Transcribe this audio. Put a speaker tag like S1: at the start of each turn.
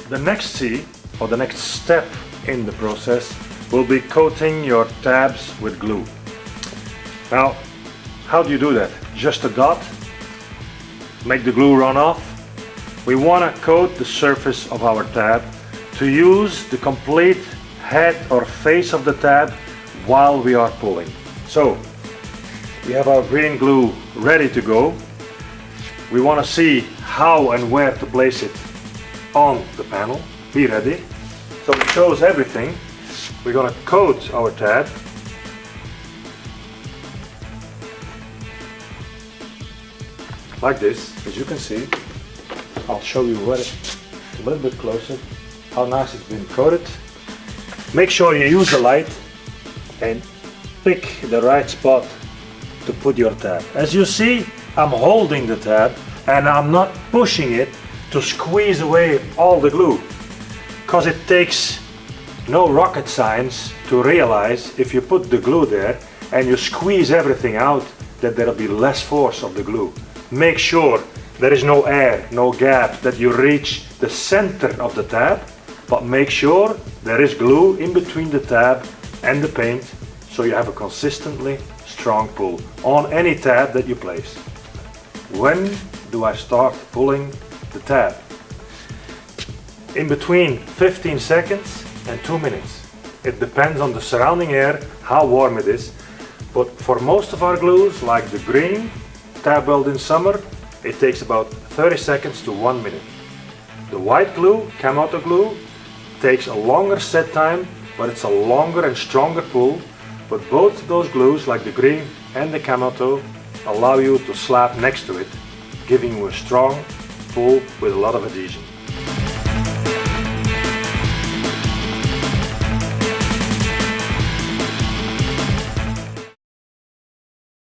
S1: The next C, or the next step in the process, will be coating your tabs with glue. Now, how do you do that? Just a dot? Make the glue run off? We want to coat the surface of our tab to use the complete head or face of the tab while we are pulling. So, we have our green glue ready to go. We want to see how and where to place it on the panel. Be ready. So it shows everything. We're going to coat our tab. Like this, as you can see. I'll show you a little bit closer how nice it's been coated. Make sure you use the light and pick the right spot to put your tab. As you see, I'm holding the tab and I'm not pushing it to squeeze away all the glue, because it takes no rocket science to realize if you put the glue there and you squeeze everything out, that there'll be less force of the glue. Make sure there is no air, no gap, that you reach the center of the tab, but make sure there is glue in between the tab and the paint, so you have a consistently strong pull on any tab that you place. When do I start pulling the tab? In between 15 seconds and 2 minutes. It depends on the surrounding air, how warm it is, but for most of our glues, like the green tab weld in summer, it takes about 30 seconds to 1 minute. The white glue, Kamado glue, takes a longer set time, but it's a longer and stronger pull. But both those glues, like the green and the Kamado, allow you to slap next to it, giving you a strong pull with a lot of adhesion.